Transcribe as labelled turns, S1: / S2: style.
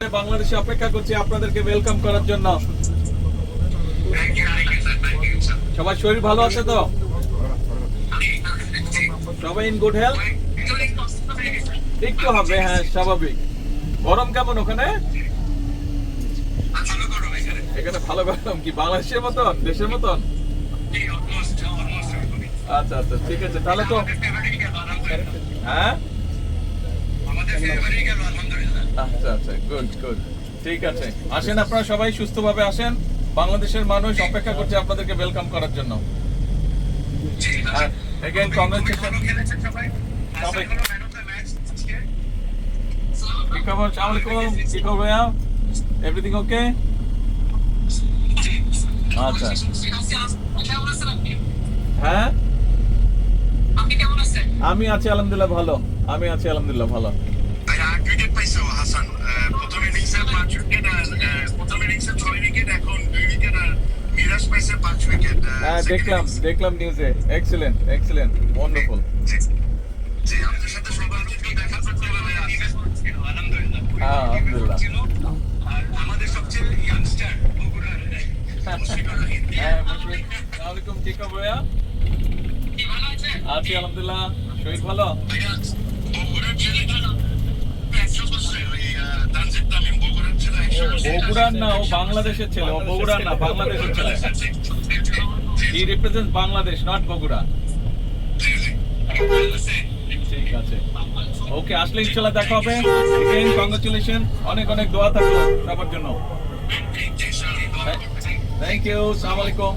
S1: বাংলাদেশে অপেক্ষা করছি আপনাদেরকে ওয়েলকাম করার জন্য। সবাই শরীর ভালো আছে তো? সবাই ইন গুড হেলথ? একটু হবে, হ্যাঁ স্বাভাবিক। গরম কেমন ওখানে? এখানে ভালো গরম। কি বাংলাদেশের মতন, দেশের মতন? আচ্ছা আচ্ছা, ঠিক আছে তাহলে তো। হ্যাঁ আচ্ছা আচ্ছা, গুড গুড, ঠিক আছে। আসেন আপনারা সবাই সুস্থভাবে আসেন। বাংলাদেশের মানুষ অপেক্ষা করছে আপনাদেরকে ওয়েলকাম করার জন্য। Again, congratulations. কি খবর? আসসালামু আলাইকুম। কি খবর ভাইয়া? Everything okay? আচ্ছা। হ্যাঁ, আমি আছি আলহামদুলিল্লাহ ভালো। আমি আছি আলহামদুলিল্লাহ ভালো।
S2: ক্রিকেট পাইছো হাসান, প্রথম ইনিংসে 5 উইকেট আর প্রথম ইনিংসে 6 উইকেট, এখন 2 উইকেট আর মিরাজ পাইছে 5 উইকেট।
S1: হ্যাঁ দেখলাম নিউজে। Excellent excellent, wonderful.
S2: জি, আমাদের সাথে সবার আজকে দেখা করতে হবে। আলহামদুলিল্লাহ।
S1: হ্যাঁ আলহামদুলিল্লাহ।
S2: আর আমাদের সবচেয়ে ইয়াংস্টার বগুড়ার
S1: হ্যাঁ মুশফিক, আসসালামু আলাইকুম। কি খবর ভাইয়া? আছি আলহামদুলিল্লাহ। শরীর ভালো?
S2: বগুড়ার ছেলেটা 100 বছর, ওই তানজিদ তামিম বগুড়ার ছেলে 100 বছর।
S1: বগুড়ার না, ও বাংলাদেশের ছেলে। ও বগুড়ার না, বাংলাদেশের ছেলে। হি রিপ্রেজেন্ট বাংলাদেশ, নট বগুড়া। ঠিক আছে, ওকে। আসলে ইনশাআল্লাহ দেখা হবে। এগেইন কংগ্রাচুলেশন, অনেক অনেক দোয়া থাকলো সবার জন্য। থ্যাংক ইউ, আসসালামু আলাইকুম।